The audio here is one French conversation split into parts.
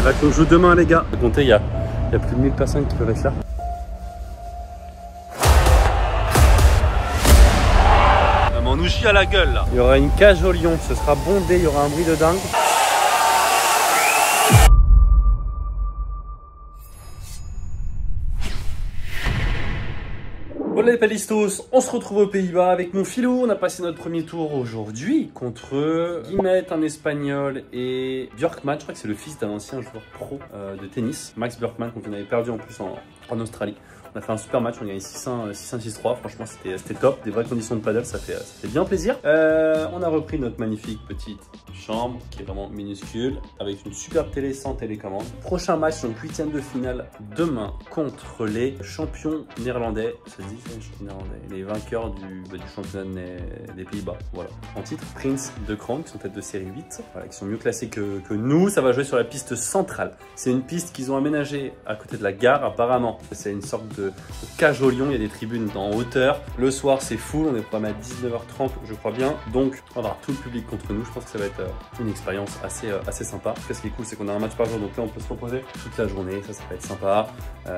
C'est là qu'on joue demain les gars. Comptez, il y a plus de 1000 personnes qui peuvent être là. On nous chie à la gueule là. Il y aura une cage au lion, ce sera bondé, il y aura un bruit de dingue. Voilà les Palistos, on se retrouve aux Pays-Bas avec mon filou. On a passé notre premier tour aujourd'hui contre Guimet, un espagnol, et Björkman. Je crois que c'est le fils d'un ancien joueur pro de tennis, Max Björkman, qu'on avait perdu en plus en Australie. On a fait un super match, on a gagné 6-1, 6-1, 6-3. Franchement, c'était top. Des vraies conditions de paddle, ça fait bien plaisir. On a repris notre magnifique petite chambre qui est vraiment minuscule avec une superbe télé sans télécommande. Prochain match, donc 8e de finale demain contre les champions néerlandais. Ça se dit, c'est les champions néerlandais. Les vainqueurs du championnat des Pays-Bas. Voilà. En titre, Prince de Kroon, qui sont tête de série 8. Voilà, qui sont mieux classés que nous. Ça va jouer sur la piste centrale. C'est une piste qu'ils ont aménagée à côté de la gare, apparemment. C'est une sorte de cage au lion, il y a des tribunes en hauteur. Le soir c'est full, on est programmé à 19h30 je crois bien. Donc on va avoir tout le public contre nous. Je pense que ça va être une expérience assez sympa. Après, ce qui est cool c'est qu'on a un match par jour, donc là on peut se reposer toute la journée, ça va être sympa.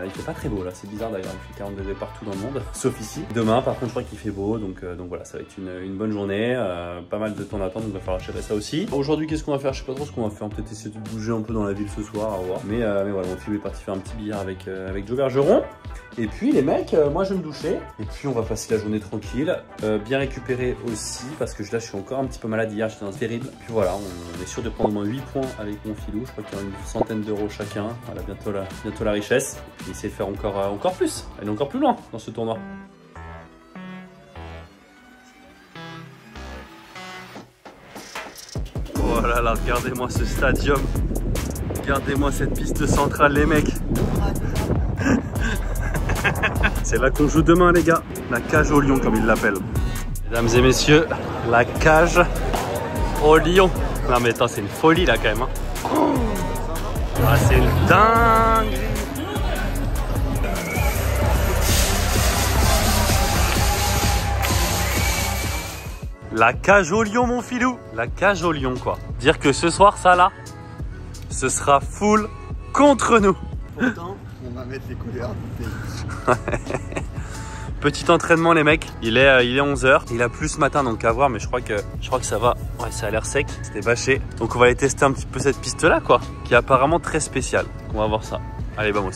Il fait pas très beau là, c'est bizarre d'ailleurs, il fait 40 degrés partout dans le monde, sauf ici. Demain par contre je crois qu'il fait beau, donc voilà, ça va être une bonne journée, pas mal de temps d'attente, donc il va falloir gérer ça aussi. Aujourd'hui qu'est-ce qu'on va faire? Je sais pas trop ce qu'on va faire, peut-être essayer de bouger un peu dans la ville ce soir, à voir. Mais voilà, mon filou est parti faire un petit billard avec Joe Bergeron. Et puis les mecs, moi je vais me doucher. Et puis on va passer la journée tranquille. Bien récupérer aussi, parce que là je suis encore un petit peu malade hier, j'étais terrible. Puis voilà, on est sûr de prendre au moins 8 points avec mon filou. Je crois qu'il y aura une centaine d'euros chacun. Voilà, bientôt la richesse. Et essayer de faire encore plus, aller encore plus loin dans ce tournoi. Oh là là, regardez-moi ce stadium. Regardez-moi cette piste centrale les mecs. C'est là qu'on joue demain les gars, la cage au lion comme ils l'appellent. Mesdames et messieurs, la cage au lion. Non mais attends, c'est une folie là quand même. Hein. Ah, c'est une dingue. La cage au lion mon filou. La cage au lion quoi. Dire que ce soir ça là, ce sera full contre nous. Pourtant, on va mettre les couleurs du pays. Petit entraînement les mecs, il est 11h, il a plu ce matin donc à voir, mais je crois que ça va, ouais ça a l'air sec, c'était bâché. Donc on va aller tester un petit peu cette piste là quoi, qui est apparemment très spéciale. On va voir ça, allez vamos.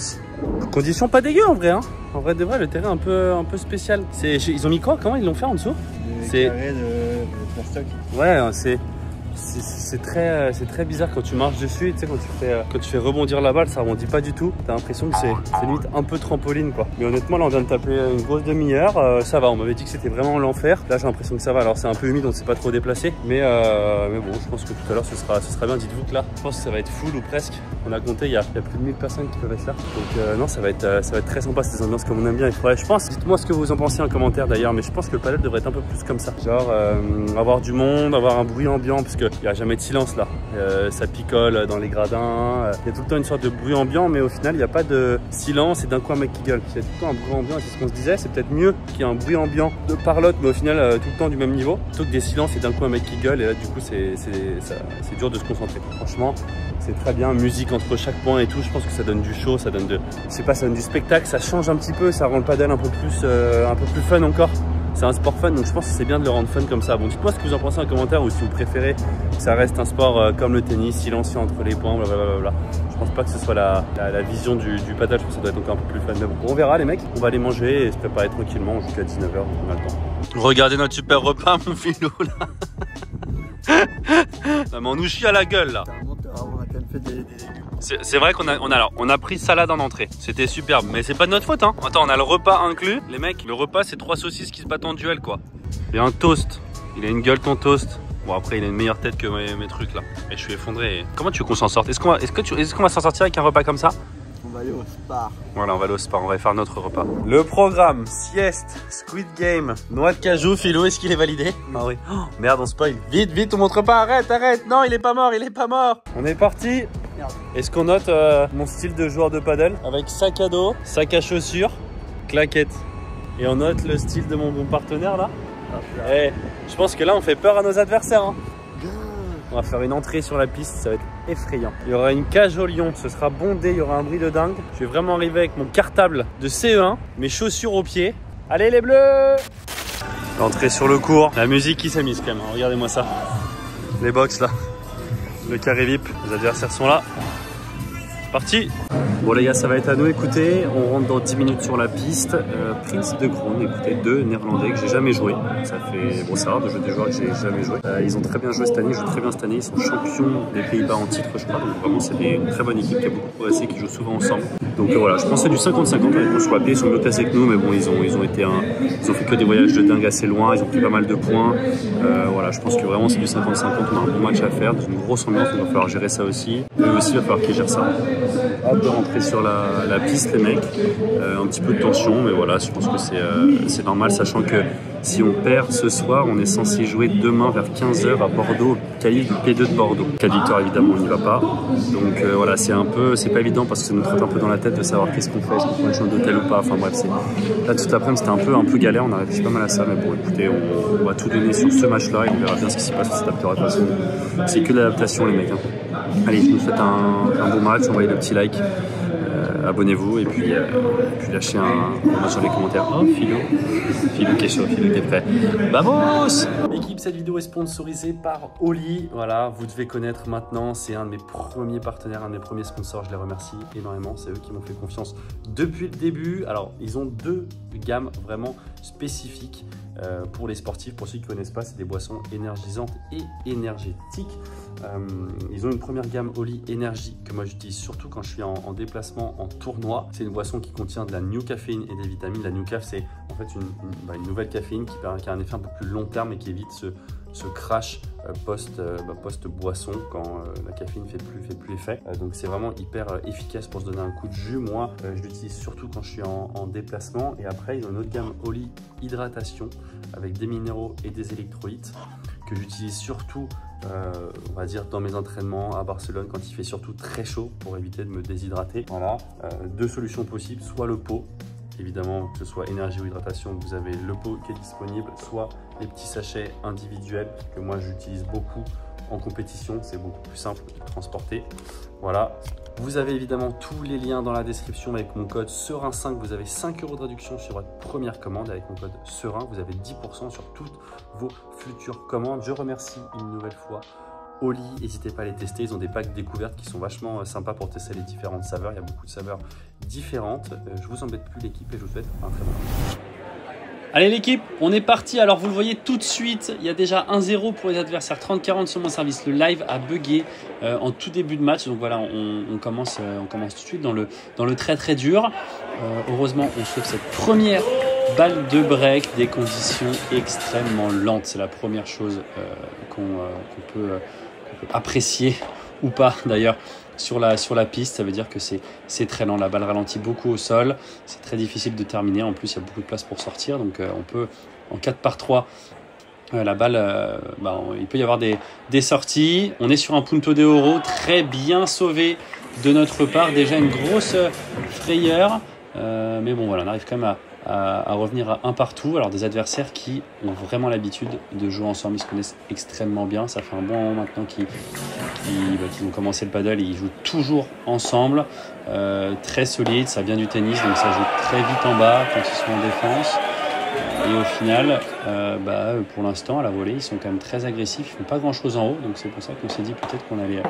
Conditions pas dégueu en vrai hein. En vrai de vrai, le terrain un peu spécial. Ils ont mis quoi? Comment ils l'ont fait en dessous? Des carrés de plastoc. Ouais, c'est très bizarre quand tu marches dessus, tu sais, quand tu fais rebondir la balle, ça rebondit pas du tout. T'as l'impression que c'est limite un peu trampoline quoi. Mais honnêtement là on vient de taper une grosse demi-heure, ça va, on m'avait dit que c'était vraiment l'enfer. Là j'ai l'impression que ça va, alors c'est un peu humide, on ne s'est pas trop déplacé. Mais bon, je pense que tout à l'heure ce sera bien, dites-vous que là, je pense que ça va être full ou presque. On a compté, il y a plus de 1000 personnes qui peuvent être là. Donc non, ça va être très sympa, ces ambiances comme on aime bien. Il faudrait, je pense, dites-moi ce que vous en pensez en commentaire d'ailleurs, mais je pense que le paddle devrait être un peu plus comme ça. Genre avoir du monde, avoir un bruit ambiant, parce qu'il n'y a jamais de silence là. Ça picole dans les gradins, il y a tout le temps une sorte de bruit ambiant, mais au final il n'y a pas de silence et d'un coup un mec qui gueule. Il y a tout le temps un bruit ambiant et c'est ce qu'on se disait, c'est peut-être mieux qu'il y ait un bruit ambiant de parlotte, mais au final tout le temps du même niveau, plutôt que des silences et d'un coup un mec qui gueule, et là du coup c'est dur de se concentrer. Franchement c'est très bien, musique entre chaque point et tout, je pense que ça donne du show, ça donne je sais pas, ça donne du spectacle, ça change un petit peu, ça rend le paddle un peu plus fun encore. C'est un sport fun, donc je pense que c'est bien de le rendre fun comme ça. Bon, dites-moi ce que vous en pensez en commentaire, ou si vous préférez que ça reste un sport comme le tennis, silencieux entre les points, blablabla. Je pense pas que ce soit la vision du paddle, je pense que ça doit être encore un peu plus fun. Mais bon, on verra les mecs, on va aller manger et se préparer tranquillement jusqu'à 19h, on a le temps. Regardez notre super repas mon filou là. Non mais on nous chie à la gueule là. C'est vrai qu'on a pris salade en entrée, c'était superbe, mais c'est pas de notre faute hein. Attends, on a le repas inclus, les mecs, le repas c'est 3 saucisses qui se battent en duel quoi. Et un toast, il a une gueule ton toast. Bon après il a une meilleure tête que mes trucs là. Et je suis effondré. Comment tu veux qu'on s'en sorte? Est-ce qu'on va s'en sortir avec un repas comme ça? On va aller au Spar. Voilà, on va aller au Spar, on va faire notre repas. Le programme, sieste, Squid Game, noix de cajou, Philo, est-ce qu'il est validé? Ah oui. Oh, merde, on spoil. Vite, vite, on montre pas, arrête. Non, il est pas mort, On est parti. Est-ce qu'on note mon style de joueur de paddle? Avec sac à dos, sac à chaussures, claquettes. Et on note le style de mon bon partenaire là. Je pense que là on fait peur à nos adversaires hein. On va faire une entrée sur la piste, ça va être effrayant. Il y aura une cage au lion, ce sera bondé, il y aura un bruit de dingue. Je vais vraiment arriver avec mon cartable de CE1, mes chaussures aux pieds. Allez les bleus! L'entrée sur le court, la musique qui s'amuse quand même, regardez-moi ça. Les box là, le carré VIP, les adversaires sont là. C'est parti! Bon les gars, ça va être à nous, écoutez, on rentre dans 10 minutes sur la piste. Prince de Kroon, écoutez, deux néerlandais que j'ai jamais joué. Ça fait, bon c'est rare de jouer des joueurs que j'ai jamais joué. Ils ont très bien joué cette année, ils jouent très bien cette année, ils sont champions des Pays-Bas en titre je crois. Donc vraiment c'est une très bonne équipe qui a beaucoup progressé, qui joue souvent ensemble. Donc voilà, je pense que c'est du 50-50 sur la piste, ils sont mieux classés que nous, mais bon ils ont fait que des voyages de dingue assez loin, ils ont pris pas mal de points. Voilà, je pense que vraiment c'est du 50-50, on a un bon match à faire, dans une grosse ambiance, il va falloir gérer ça aussi. Eux aussi, il va falloir qu'ils gèrent ça. Hâte de rentrer sur la piste les mecs, un petit peu de tension, mais voilà, je pense que c'est normal, sachant que si on perd ce soir, on est censé jouer demain vers 15 h à Bordeaux, qualif du P2 de Bordeaux. Cas de victoire évidemment on n'y va pas, donc voilà, c'est pas évident parce que ça nous trotte un peu dans la tête de savoir qu'est-ce qu'on fait, est-ce qu'on prend une chambre d'hôtel ou pas, enfin bref, là toute l'après-midi c'était un peu galère, on a réfléchi pas mal à ça, mais bon écoutez, on va tout donner sur ce match-là et on verra bien ce qui s'y passe, on s'adaptera de toute façon, c'est que de l'adaptation les mecs. Allez, je vous souhaite un bon match, envoyez le petit like. Abonnez-vous et puis lâchez un mot sur les commentaires. Oh Philou qui est chaud, Philou qui est prêt. Vamos! L'équipe, cette vidéo est sponsorisée par Oli. Voilà, vous devez connaître maintenant, c'est un de mes premiers partenaires, un de mes premiers sponsors, je les remercie énormément, c'est eux qui m'ont fait confiance depuis le début. Alors ils ont deux gammes vraiment spécifiques pour les sportifs, pour ceux qui ne connaissent pas, c'est des boissons énergisantes et énergétiques. Ils ont une première gamme Oli Energy que moi j'utilise surtout quand je suis en déplacement en tournoi. C'est une boisson qui contient de la new caféine et des vitamines. La new caf c'est en fait une nouvelle caféine qui a un effet un peu plus long terme et qui évite ce crash post-boisson quand la caféine fait plus effet. Donc c'est vraiment hyper efficace pour se donner un coup de jus. Moi je l'utilise surtout quand je suis en déplacement. Et après ils ont une autre gamme Oli Hydratation avec des minéraux et des électrolytes que j'utilise surtout on va dire dans mes entraînements à Barcelone quand il fait surtout très chaud pour éviter de me déshydrater. Voilà, deux solutions possibles, soit le pot, évidemment que ce soit énergie ou hydratation, vous avez le pot qui est disponible, soit les petits sachets individuels que moi j'utilise beaucoup en compétition, c'est beaucoup plus simple de transporter. Voilà, vous avez évidemment tous les liens dans la description. Avec mon code SEREIN5, vous avez 5 € de réduction sur votre première commande. Avec mon code SEREIN, vous avez 10% sur toutes vos futures commandes. Je remercie une nouvelle fois Oli, n'hésitez pas à les tester, ils ont des packs découvertes qui sont vachement sympas pour tester les différentes saveurs, il y a beaucoup de saveurs différentes. Je vous embête plus l'équipe et je vous souhaite un très bon match. Allez l'équipe, on est parti. Alors vous le voyez tout de suite, il y a déjà 1-0 pour les adversaires, 30-40 sur mon service. Le live a bugué en tout début de match, donc voilà, on commence tout de suite dans le très dur. Heureusement, on sauve cette première balle de break, des conditions extrêmement lentes. C'est la première chose qu'on peut apprécier ou pas d'ailleurs sur la piste. Ça veut dire que c'est très lent, la balle ralentit beaucoup au sol, c'est très difficile de terminer, en plus il y a beaucoup de place pour sortir, donc on peut en 4 par 3 la balle, il peut y avoir des sorties. On est sur un punto de oro très bien sauvé de notre part, déjà une grosse frayeur, mais bon voilà, on arrive quand même à revenir à un partout. Alors des adversaires qui ont vraiment l'habitude de jouer ensemble, ils se connaissent extrêmement bien, ça fait un bon moment maintenant qu'ils ont commencé le paddle et ils jouent toujours ensemble, très solide, ça vient du tennis donc ça joue très vite en bas quand ils sont en défense et au final pour l'instant à la volée ils sont quand même très agressifs, ils font pas grand chose en haut, donc c'est pour ça qu'on s'est dit peut-être qu'on allait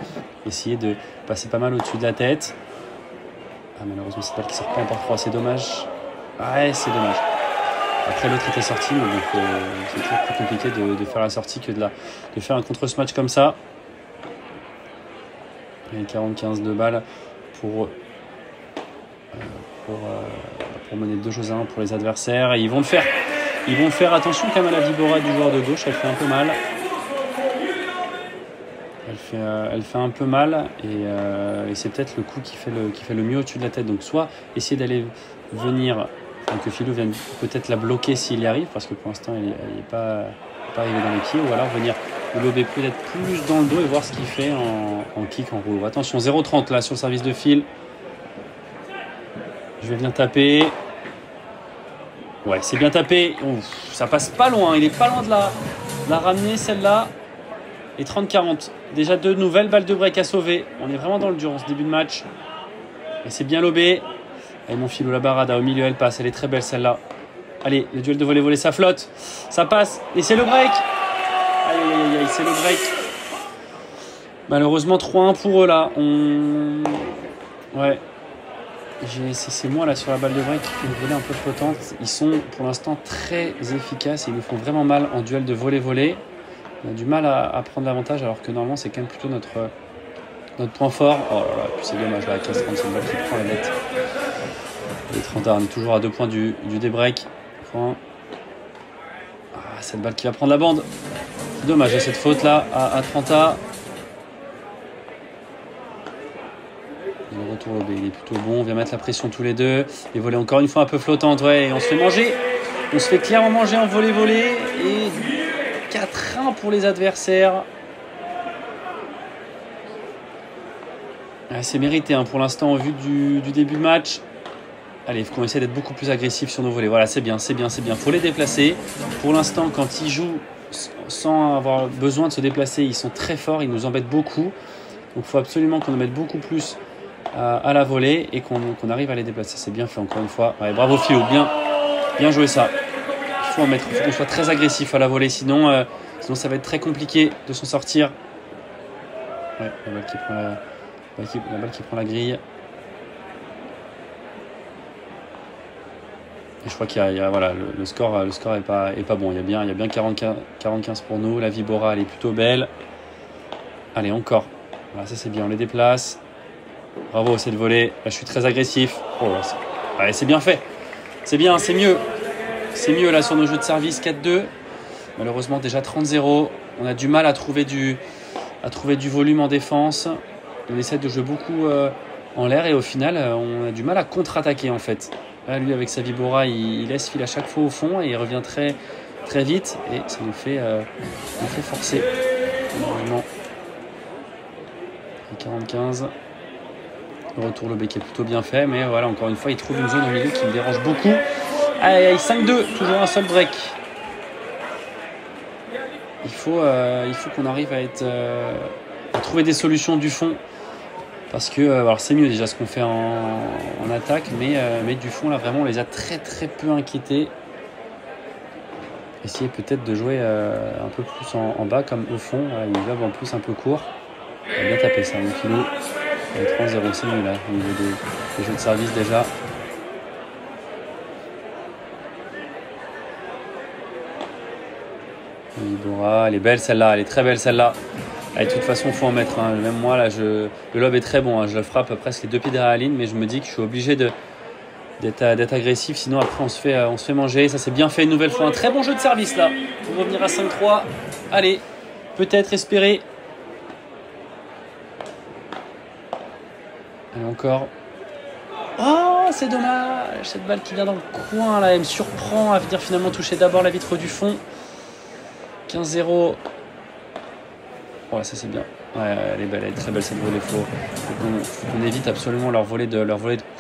essayer de passer pas mal au-dessus de la tête. Malheureusement cette balle qui sort pas en par 3, c'est dommage. Ouais, c'est dommage. Après l'autre était sorti, mais donc c'est toujours plus compliqué de faire la sortie que de faire un contre-smash comme ça. Il y a 40-15 de balles pour mener 2-1 pour les adversaires. Et ils vont faire attention quand même à la vibora du joueur de gauche, elle fait un peu mal. Elle fait un peu mal et c'est peut-être le coup qui fait le mieux au-dessus de la tête. Donc soit essayer d'aller venir, que Philou vienne peut-être la bloquer s'il y arrive, parce que pour l'instant il n'est pas arrivé dans les pieds, ou alors venir le lober peut-être plus dans le dos et voir ce qu'il fait en kick, en roue. Attention, 0,30 là sur le service de fil. Je vais venir taper. Ouais, c'est bien tapé. Ouf, ça passe pas loin, il est pas loin de la ramener celle-là. Et 30-40. Déjà 2 nouvelles balles de break à sauver. On est vraiment dans le dur en ce début de match. Et c'est bien lobé. Et mon filou, la barada au milieu, elle passe. Elle est très belle celle-là. Allez, le duel de volley-volley, ça flotte. Ça passe. Et c'est le break. Aïe, aïe, aïe, c'est le break. Malheureusement, 3-1 pour eux là. Ouais. C'est moi là sur la balle de break qui fait une volée un peu flottante. Ils sont pour l'instant très efficaces et ils nous font vraiment mal en duel de volley-volley. On a du mal à prendre l'avantage alors que normalement c'est quand même plutôt notre point fort. Oh là là, puis c'est dommage là, 15-30, c'est une balle qui prend la net. Les 30, on est toujours à 2 points du débreak. Ah, cette balle qui va prendre la bande. C'est dommage cette faute là à 30A. Le retour au B, il est plutôt bon. On vient mettre la pression tous les deux. Les volets encore une fois un peu flottantes. Ouais, et on se fait manger. On se fait clairement manger en volley-volley. Et 4-1 pour les adversaires. C'est mérité hein, pour l'instant au vu du début de match. Allez, il faut qu'on essaie d'être beaucoup plus agressif sur nos volets. Voilà, c'est bien, c'est bien, c'est bien. Il faut les déplacer. Pour l'instant, quand ils jouent sans avoir besoin de se déplacer, ils sont très forts, ils nous embêtent beaucoup. Donc il faut absolument qu'on en mette beaucoup plus à la volée et qu'on arrive à les déplacer. C'est bien fait encore une fois. Ouais, bravo Philo, bien joué ça. Il faut qu'on soit très agressif à la volée, sinon ça va être très compliqué de s'en sortir. Ouais, la balle qui prend la grille. Et je crois qu'il y a voilà, le score est pas bon. Il y a bien 45 pour nous. La Vibora, elle est plutôt belle. Allez, encore. Voilà, ça c'est bien, on les déplace. Bravo, c'est le volley. Là, je suis très agressif. Oh, ouais, c'est bien fait. C'est bien, c'est mieux. C'est mieux là sur nos jeux de service 4-2. Malheureusement, déjà 30-0. On a du mal à trouver du volume en défense. On essaie de jouer beaucoup en l'air et au final, on a du mal à contre-attaquer en fait. Là, lui, avec sa Vibora, il laisse fil à chaque fois au fond et il revient très, très vite. Et ça nous fait forcer. Normalement. 40-15. Le retour, le bec est plutôt bien fait. Mais voilà, encore une fois, il trouve une zone au milieu qui me dérange beaucoup. Aïe, aïe, 5-2. Toujours un seul break. Il faut qu'on arrive à trouver des solutions du fond. Parce que alors c'est mieux déjà ce qu'on fait en attaque, mais du fond là vraiment on les a très très peu inquiétés. Essayer peut-être de jouer un peu plus en bas comme au fond. Ils doivent en plus un peu court. On va bien taper ça, mon kilo. 3-0, c'est mieux là au niveau des jeux de service déjà. Ibora, elle est belle celle-là, elle est très belle celle-là. Et de toute façon, il faut en mettre. Hein. Même moi, là, le lob est très bon. Hein. Je le frappe presque les 2 pieds derrière la ligne, mais je me dis que je suis obligé d'être agressif. Sinon, après, on se fait manger. Ça, c'est bien fait une nouvelle fois. Un très bon jeu de service, là, pour revenir à 5-3. Allez, peut-être espérer. Allez, encore. Oh, c'est dommage. Cette balle qui vient dans le coin, là, elle me surprend à venir finalement toucher d'abord la vitre du fond. 15-0. Ouais, ça c'est bien. Ouais, elle est belle, elle est très belle cette volée. Faut qu'on évite absolument leur volée de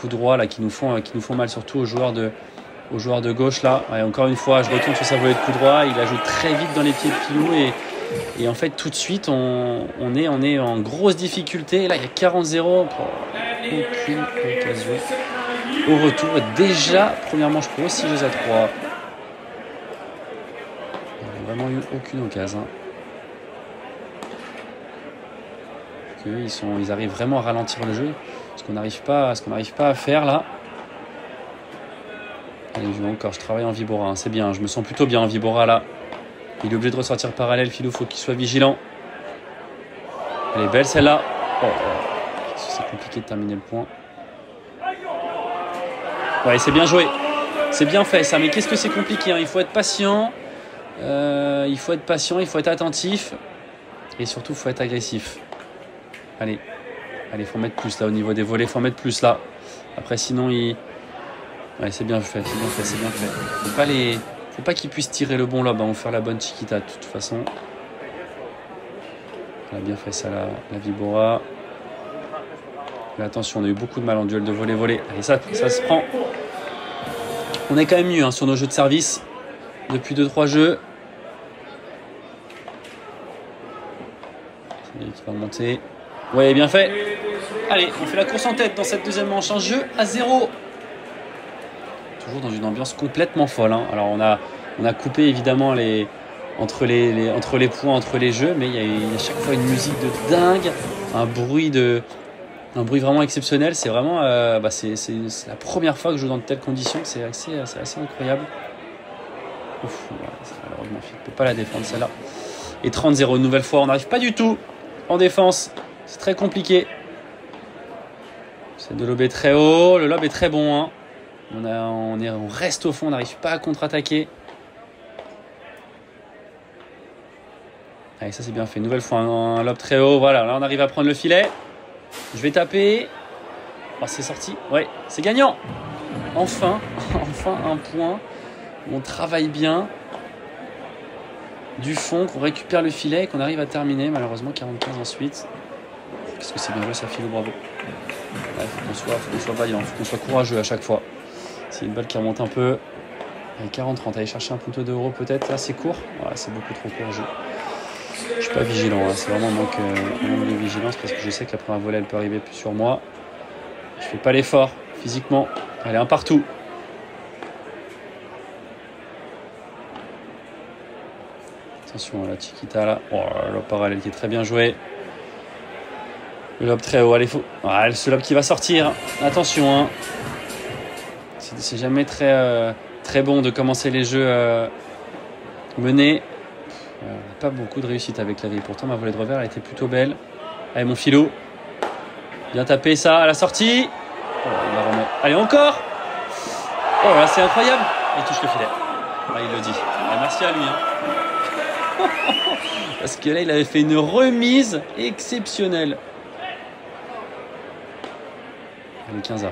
coup droit là, qui nous font mal, surtout aux joueurs de gauche là. Ouais, encore une fois, je retourne sur sa volée de coup droit. Il la joue très vite dans les pieds de Pilou et en fait tout de suite on est en grosse difficulté. Et là il y a 40-0 pour aucune occasion. Au retour, déjà première manche pro, 6 jeux à 3. Il n'y a vraiment eu aucune occasion. Ils arrivent vraiment à ralentir le jeu, ce qu'on n'arrive pas à faire là. Allez, je travaille en Vibora, hein, c'est bien, je me sens plutôt bien en Vibora là. Il est obligé de ressortir parallèle, Philou, faut qu'il soit vigilant. Elle est belle celle-là. Oh, c'est compliqué de terminer le point. Ouais, c'est bien joué, c'est bien fait ça, mais qu'est-ce que c'est compliqué, hein. Il faut être patient, il faut être attentif et surtout il faut être agressif. Allez, faut mettre plus là au niveau des volets, faut en mettre plus là. Après, sinon, ouais, c'est bien fait. Faut pas qu'ils puissent tirer le bon lob, hein, ou faire la bonne chiquita de toute façon. Elle a bien fait ça, la Vibora. Mais attention, on a eu beaucoup de mal en duel de volley. Allez, ça se prend. On est quand même mieux hein, sur nos jeux de service depuis 2-3 jeux. qui va monter. Ouais, bien fait. Allez, on fait la course en tête dans cette deuxième manche. Un jeu à 0. Toujours dans une ambiance complètement folle. Hein. Alors, on a coupé évidemment entre les points, entre les jeux, mais il y a à chaque fois une musique de dingue, un bruit vraiment exceptionnel. C'est vraiment, c'est la première fois que je joue dans de telles conditions. C'est assez incroyable. Ouf, malheureusement, il ne peut pas la défendre celle-là. Et 30-0, une nouvelle fois, on n'arrive pas du tout en défense. C'est très compliqué. C'est de lober très haut. Le lob est très bon. Hein. On reste au fond, on n'arrive pas à contre-attaquer. Allez, ça c'est bien fait. Une nouvelle fois, un lob très haut. Voilà, là on arrive à prendre le filet. Je vais taper. Oh, c'est sorti. Ouais, c'est gagnant. Enfin un point. On travaille bien. Du fond, qu'on récupère le filet et qu'on arrive à terminer. Malheureusement, 45 ensuite. Qu'est-ce que c'est bien joué, ça file, bravo. Il faut qu'on soit vaillant, il faut qu'on soit courageux à chaque fois. C'est une balle qui remonte un peu. Allez, 40-30, aller chercher un punto d'euro peut-être. Là, c'est court. Voilà, c'est beaucoup trop court. Je suis pas vigilant. Hein. C'est vraiment un manque de vigilance parce que je sais que la première volée, elle peut arriver plus sur moi. Je fais pas l'effort physiquement. Allez, un partout. Attention à la Chiquita là. Oh, le parallèle qui est très bien joué. Le lob très haut. Allez, ce lob qui va sortir. Attention. Hein. C'est jamais très bon de commencer les jeux menés. Pas beaucoup de réussite avec la vie. Pourtant, ma volée de revers elle était plutôt belle. Allez, mon filou. Bien tapé ça à la sortie. Oh, il la remet. Allez, encore. Oh là, c'est incroyable. Il touche le filet. Ah, il le dit. Ah, merci à lui. Hein. Parce que là, il avait fait une remise exceptionnelle. Allez, 15A.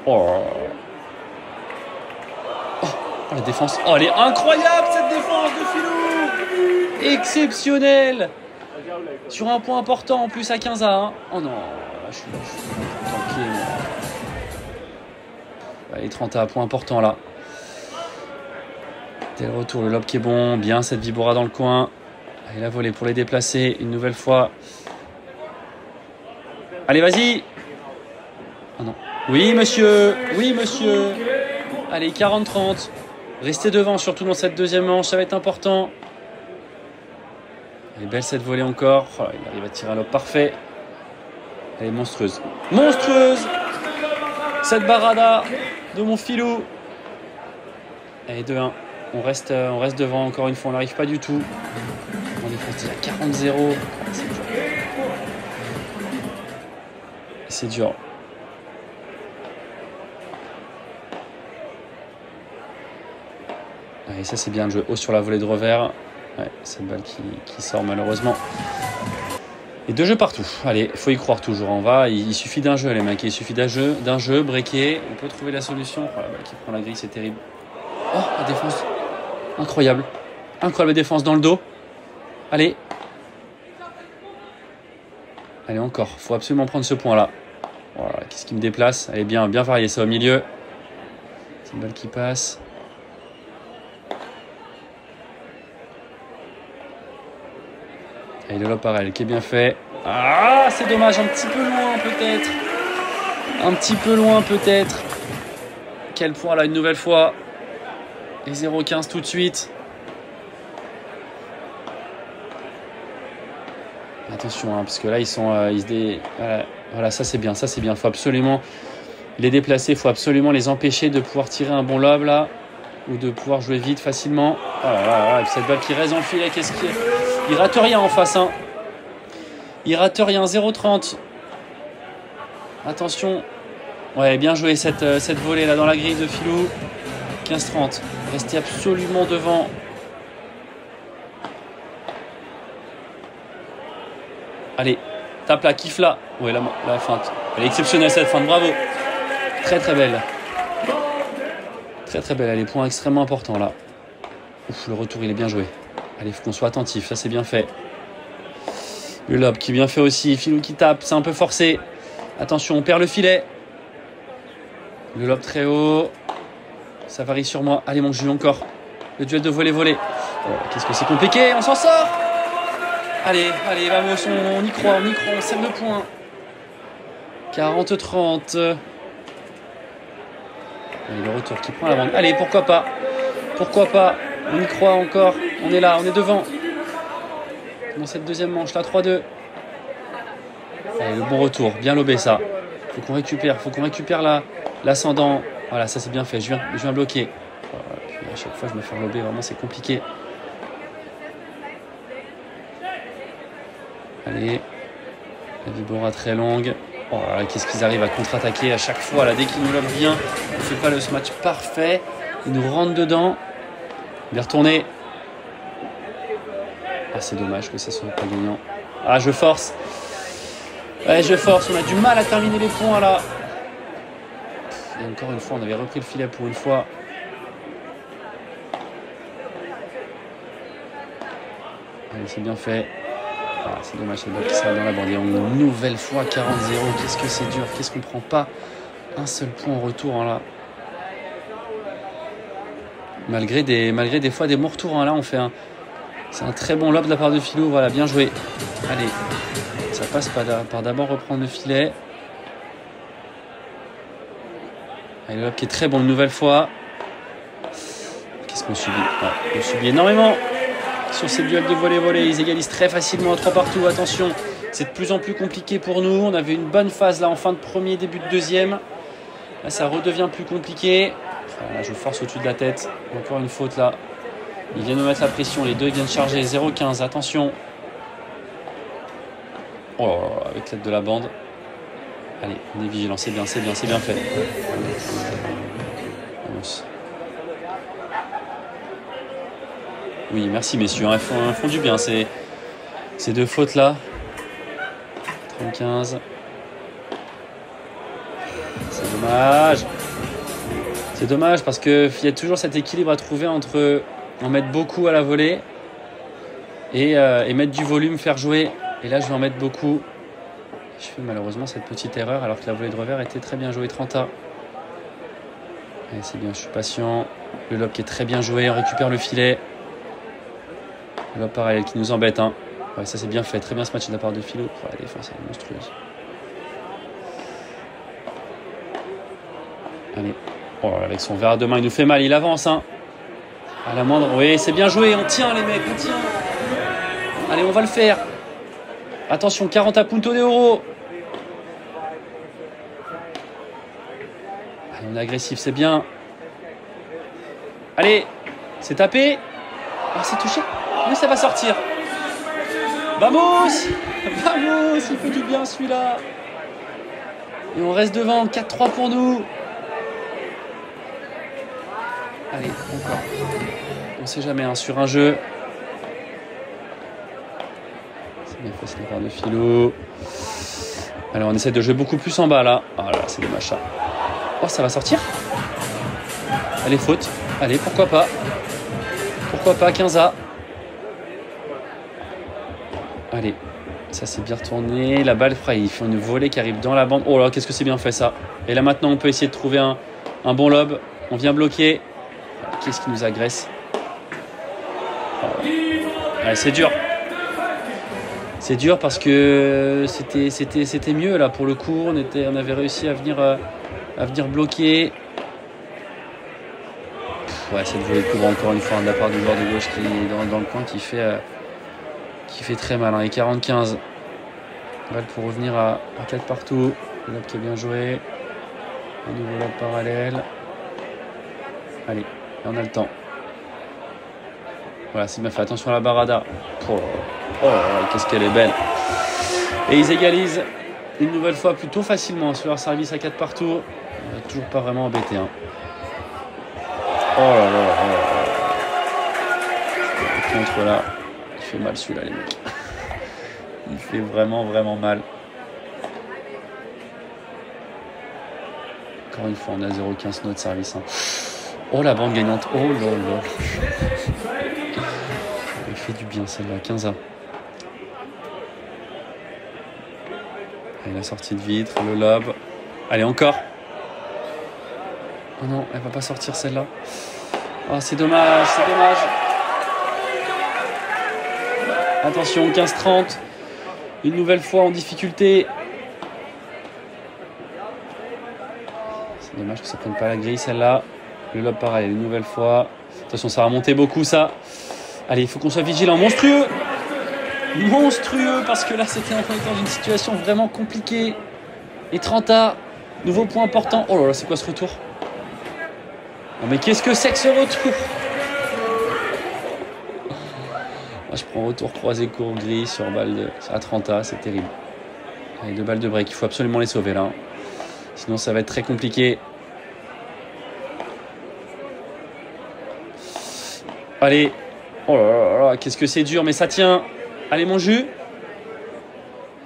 Oh, la défense. Oh, elle est incroyable, cette défense de Filou. Exceptionnelle. Sur un point important, en plus à 15A. Hein. Oh non, là, je suis tanké. Allez, 30A, point important là. Dès le retour, le lob qui est bon. Bien cette Vibora dans le coin. Allez, la volée pour les déplacer. Une nouvelle fois. Allez, vas-y. Oh non. Oui, monsieur. Oui, monsieur. Allez, 40-30. Restez devant, surtout dans cette deuxième manche. Ça va être important. Elle est belle cette volée encore. Oh, il arrive à tirer un lob parfait. Elle est monstrueuse. Monstrueuse. Cette barada de mon filou. Allez, 2-1. On reste devant encore une fois. On n'arrive pas du tout. On est déjà 40-0. C'est dur. Allez, ça c'est bien de jouer haut sur la volée de revers. Ouais, cette balle qui sort malheureusement. Et 2 jeux partout. Allez, il faut y croire toujours. On va. Il suffit d'un jeu, les mecs. Il suffit d'un jeu, breaker. On peut trouver la solution. Oh, la balle qui prend la grille, c'est terrible. Oh, la défense. Incroyable. Incroyable défense dans le dos. Allez. Allez, encore. Il faut absolument prendre ce point-là. Voilà, qu'est-ce qui me déplace? Allez, bien varié ça au milieu. C'est une balle qui passe. Allez, le lob pareil, qui est bien fait. Ah, c'est dommage, un petit peu loin peut-être. Un petit peu loin peut-être. Quel point là, une nouvelle fois. Et 0-15 tout de suite. Attention, hein, parce que là, ils se voilà, ça c'est bien. Il faut absolument les déplacer. Il faut absolument les empêcher de pouvoir tirer un bon lob là. Ou de pouvoir jouer vite facilement. Voilà, cette balle qui reste dans le filet, qu'est-ce qu'il y a? Il rate rien en face. Hein. Il rate rien, 0-30. Attention. Ouais, bien joué cette volée là dans la grille de Filou. 15-30. Restez absolument devant. Allez, tape là, kiffe là. Ouais, la feinte. Elle est exceptionnelle cette feinte, bravo. Très très belle. Très très belle, elle est point extrêmement important là. Ouf, le retour il est bien joué. Allez, il faut qu'on soit attentif, ça c'est bien fait. Le lob qui est bien fait aussi, Filou qui tape, c'est un peu forcé. Attention, on perd le filet. Le lob très haut. Ça varie sur moi. Allez mon jus encore. Le duel de volée-volée. Oh, qu'est-ce que c'est compliqué, on s'en sort. Allez, allez, vamos, on y croit, on serre le point. 40-30. Et le retour qui prend la bande. Allez, pourquoi pas. Pourquoi pas. On y croit encore. On est là, on est devant. Dans cette deuxième manche, là, 3-2. Allez, le bon retour. Bien lobé, ça. Faut qu'on récupère l'ascendant. Voilà, ça c'est bien fait. Je viens bloquer. Voilà, puis à chaque fois, je me fais lober. Vraiment, c'est compliqué. Allez. La Vibora très longue. Oh, qu'est-ce qu'ils arrivent à contre-attaquer à chaque fois. Là, dès qu'ils nous lobent bien, on ne fait pas le match parfait. Ils nous rentrent dedans. Bien retourné. Ah, c'est dommage que ça soit pas gagnant. Ah, je force. Ouais, je force. On a du mal à terminer les points là. Et encore une fois, on avait repris le filet pour une fois. Allez, c'est bien fait. Ah, c'est dommage, c'est le ball qui sera dans la bande. Et une nouvelle fois 40-0. Qu'est-ce que c'est dur. Qu'est-ce qu'on prend pas un seul point en retour hein, là. Malgré des fois des bons retours. Hein, là, on fait un... C'est un très bon lob de la part de Philo. Voilà, bien joué. Allez. Ça passe par d'abord reprendre le filet. Allez, le lob qui est très bon une nouvelle fois. Qu'est-ce qu'on subit on subit énormément sur ces duels de volley-volley. Ils égalisent très facilement à 3 partout. Attention, c'est de plus en plus compliqué pour nous. On avait une bonne phase là en fin de premier, début de deuxième. Là, ça redevient plus compliqué. Là, je force au-dessus de la tête. Encore une faute là. Ils viennent me mettre la pression. Les deux viennent charger. 0-15. Attention. Oh, avec l'aide de la bande. Allez, on est vigilant. C'est bien fait. Oui, merci messieurs. Ils font du bien. Ces deux fautes là. 35. C'est dommage. C'est dommage parce qu'il y a toujours cet équilibre à trouver entre en mettre beaucoup à la volée et mettre du volume, faire jouer. Et là, je vais en mettre beaucoup. Je fais malheureusement cette petite erreur alors que la volée de revers était très bien jouée. 30A. C'est bien, je suis patient. Le lob qui est très bien joué. On récupère le filet. Le lob parallèle qui nous embête. Hein. Ouais, ça, c'est bien fait. Très bien ce match de la part de Philo. Oh, la défense est monstrueuse. Allez. Oh, avec son verre à deux mains, il nous fait mal. Il avance. Hein. À la moindre. Oui, c'est bien joué. On tient, les mecs. On tient. Allez, on va le faire. Attention, 40 à punto d'euro. On est agressif, c'est bien. Allez, c'est tapé. Oh, c'est touché. Mais ça va sortir. Vamos. Vamos, il fait du bien celui-là. Et on reste devant. 4-3 pour nous. Allez, encore. On sait jamais, hein, sur un jeu. C'est bien fait, c'est la part de Philo. Allez, on essaie de jouer beaucoup plus en bas là. Ah là, c'est dommage ça. Oh, ça va sortir. Allez, faute. Allez, pourquoi pas. Pourquoi pas, 15A. Allez, ça c'est bien retourné. La balle, il fait une volée qui arrive dans la bande. Oh là, qu'est-ce que c'est bien fait ça. Et là maintenant, on peut essayer de trouver un bon lob. On vient bloquer. Qu'est-ce qui nous agresse. Oh. Allez, c'est dur. C'est dur parce que c'était mieux là pour le coup. On avait réussi à venir bloquer. Ouais, cette volée de couvre encore une fois de la part du joueur de gauche qui est dans le coin qui fait très mal. Hein. Et 40-15. Balle pour revenir à 4 partout. Le lob qui est bien joué. Un nouveau lob parallèle. Allez, on a le temps. Voilà, c'est bien fait. Attention à la barada. Oh, qu'est-ce qu'elle est belle. Et ils égalisent une nouvelle fois plutôt facilement sur leur service à 4 partout. On n'est toujours pas vraiment embêté. Hein. Oh là là là. Le contre là. Il fait mal celui-là, les mecs. Il fait vraiment mal. Encore une fois, on a 0,15 notre service. Hein. Oh, la bande gagnante. Oh là là. Elle fait du bien celle-là. 15A. Et la sortie de vitre, le lob. Allez, encore. Oh non, elle va pas sortir celle-là. Oh, c'est dommage. Attention, 15-30. Une nouvelle fois en difficulté. C'est dommage que ça ne prenne pas la grille celle-là. Le lob pareil, une nouvelle fois. Attention, ça va monter beaucoup ça. Allez, il faut qu'on soit vigilant. Monstrueux! Monstrueux, parce que là, c'était dans une situation vraiment compliquée. Et 30A, nouveau point important. Oh là là, c'est quoi ce retour? Non mais qu'est-ce que c'est que ce retour? Moi, je prends retour croisé court gris sur balle de à 30A, c'est terrible. Allez, 2 balles de break, il faut absolument les sauver là. Sinon, ça va être très compliqué. Allez. Oh là là là, qu'est-ce que c'est dur, mais ça tient. Allez, mon jus.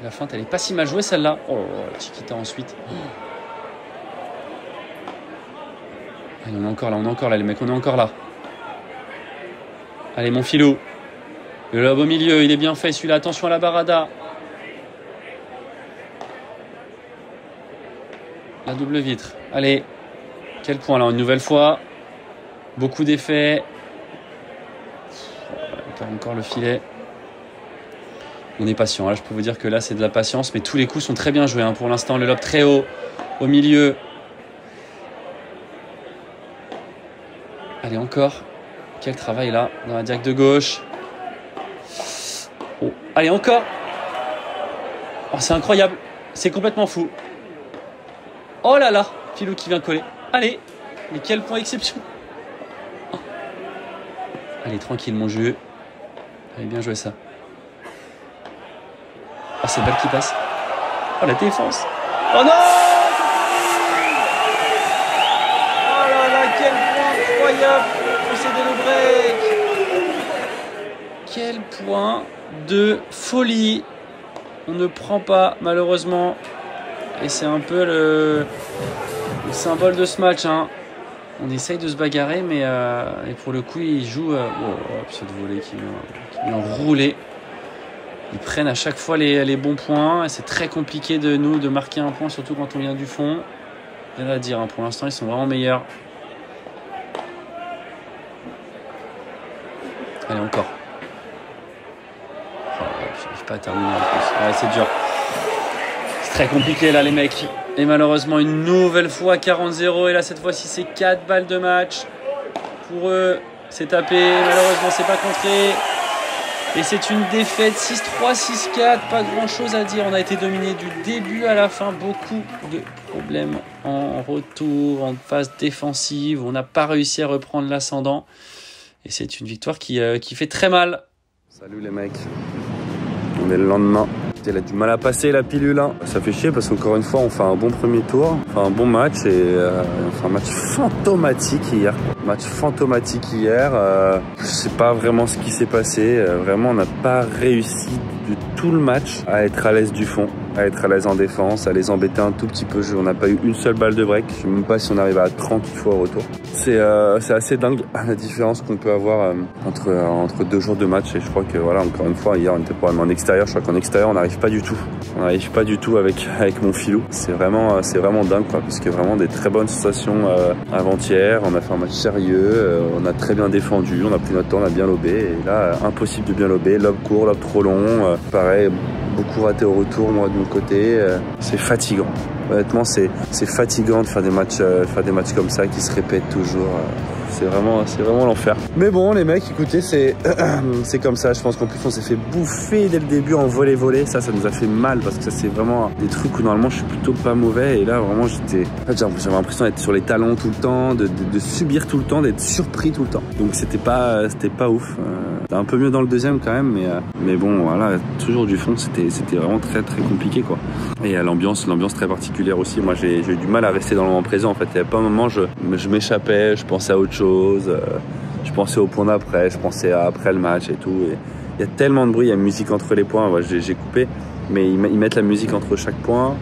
La feinte, elle est pas si mal jouée celle-là. Oh là là, Chiquita ensuite. Allez, on est encore là, les mecs, on est encore là. Allez, mon filou. Le lob au milieu, il est bien fait celui-là. Attention à la barada. La double vitre. Allez. Quel point là, une nouvelle fois. Beaucoup d'effets. Encore le filet. On est patient. Là, je peux vous dire que là, c'est de la patience. Mais tous les coups sont très bien joués. Hein. Pour l'instant, le lob très haut. Au milieu. Allez, encore. Quel travail là. Dans la diac de gauche. Oh. Allez, encore. Oh, c'est incroyable. C'est complètement fou. Oh là là. Filou qui vient coller. Allez. Mais quel point exception. Oh. Allez, tranquille, mon jeu. Allez, bien joué ça. Oh, c'est balle qui passe. Oh, la défense. Oh non! Oh là là, quel point incroyable pour procéder le break. Quel point de folie. On ne prend pas, malheureusement. Et c'est un peu le symbole de ce match. Hein. On essaye de se bagarrer, mais et pour le coup, ils jouent... cette volée qui vient rouler. Ils prennent à chaque fois les bons points. Et c'est très compliqué de nous de marquer un point, surtout quand on vient du fond. Rien à dire, hein. Pour l'instant, ils sont vraiment meilleurs. Allez, encore. Oh, je n'arrive pas à terminer en plus. Ouais, c'est dur. C'est très compliqué là, les mecs. Et malheureusement, une nouvelle fois 40-0. Et là, cette fois-ci, c'est 4 balles de match. Pour eux, c'est tapé. Malheureusement, c'est pas contré. Et c'est une défaite 6-3, 6-4. Pas grand-chose à dire. On a été dominé du début à la fin. Beaucoup de problèmes en retour, en phase défensive. On n'a pas réussi à reprendre l'ascendant. Et c'est une victoire qui fait très mal. Salut les mecs. On est le lendemain. Elle a du mal à passer la pilule. Hein. Ça fait chier parce qu'encore une fois, on fait un bon premier tour, on fait un bon match et on fait un match fantomatique hier. Je sais pas vraiment ce qui s'est passé. Vraiment, on n'a pas réussi de tout le match à être à l'aise du fond, à être à l'aise en défense, à les embêter un tout petit peu. On n'a pas eu une seule balle de break. Je sais même pas si on arrive à 30 fois au retour. C'est assez dingue la différence qu'on peut avoir entre 2 jours de match. Et je crois que voilà, encore une fois, hier on était probablement en extérieur. Je crois qu'en extérieur on n'arrive pas du tout. On n'arrive pas du tout avec mon filou. C'est vraiment dingue quoi, parce que vraiment des très bonnes sensations avant-hier. On a fait un match sérieux, on a très bien défendu, on a pris notre temps, on a bien lobé. Et là, impossible de bien lober. Lob court, lob trop long. Pareil, beaucoup raté au retour, moi de mon côté. C'est fatigant. Honnêtement, c'est fatigant de faire des matchs comme ça qui se répètent toujours. C'est vraiment l'enfer. Mais bon, les mecs, écoutez, c'est comme ça. Je pense qu'en plus, on s'est fait bouffer dès le début en volley. Ça nous a fait mal parce que ça, c'est vraiment des trucs où normalement, je suis plutôt pas mauvais. Et là, vraiment, j'avais l'impression d'être sur les talons tout le temps, de subir tout le temps, d'être surpris tout le temps. Donc, c'était pas ouf. C'était un peu mieux dans le deuxième quand même, mais bon, voilà, toujours du fond, c'était vraiment très très compliqué quoi. Et l'ambiance très particulière aussi. Moi, j'ai eu du mal à rester dans le moment présent. En fait, il y avait pas un moment, je m'échappais, je pensais à autre chose. Je pensais au point d'après, je pensais à après le match et tout. Il y a tellement de bruit, il y a musique entre les points. Ouais, j'ai coupé, mais ils mettent la musique entre chaque point.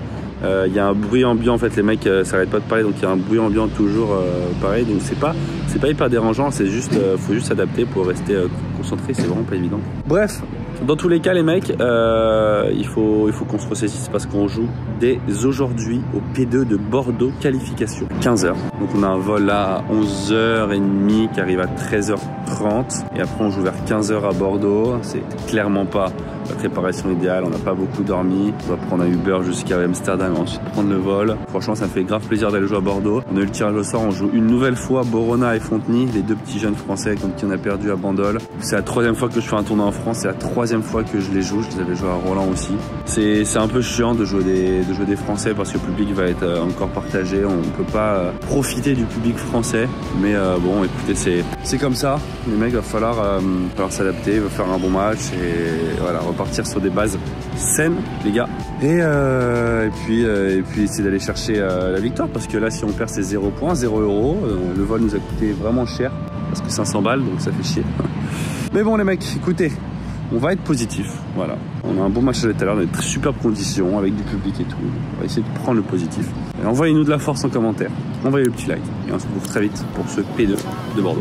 Il y a un bruit ambiant, en fait, les mecs s'arrêtent pas de parler, donc il y a un bruit ambiant toujours pareil. Donc c'est pas hyper dérangeant, c'est juste, faut juste s'adapter pour rester concentré, c'est vraiment pas évident. Bref, Dans tous les cas les mecs, il faut qu'on se ressaisisse parce qu'on joue dès aujourd'hui au P2 de Bordeaux, qualification 15h. Donc on a un vol là à 11h30 qui arrive à 13h30 et après on joue vers 15h à Bordeaux. C'est clairement pas la préparation idéale, on n'a pas beaucoup dormi. On va prendre un Uber jusqu'à Amsterdam et ensuite prendre le vol. Franchement ça me fait grave plaisir d'aller jouer à Bordeaux. On a eu le tirage au sort, on joue une nouvelle fois Borona et Fontenay, les deux petits jeunes français contre qui on a perdu à Bandol. C'est la 3e fois que je fais un tournoi en France, c'est la 3e fois que je les joue, je les avais joués à Roland aussi. C'est un peu chiant de jouer des Français parce que le public va être encore partagé, on ne peut pas profiter du public français. Mais bon écoutez, c'est comme ça, les mecs, il va falloir s'adapter, il va faire un bon match et voilà, repartir sur des bases saines les gars. Et puis essayer d'aller chercher la victoire parce que là si on perd c'est 0 points, 0 euros. Le vol nous a coûté vraiment cher parce que 500 balles donc ça fait chier. Mais bon les mecs, écoutez, on va être positif, voilà. On a un bon match à l'intérieur, dans de superbes conditions, avec du public et tout. On va essayer de prendre le positif. Envoyez-nous de la force en commentaire, envoyez le petit like et on se retrouve très vite pour ce P2 de Bordeaux.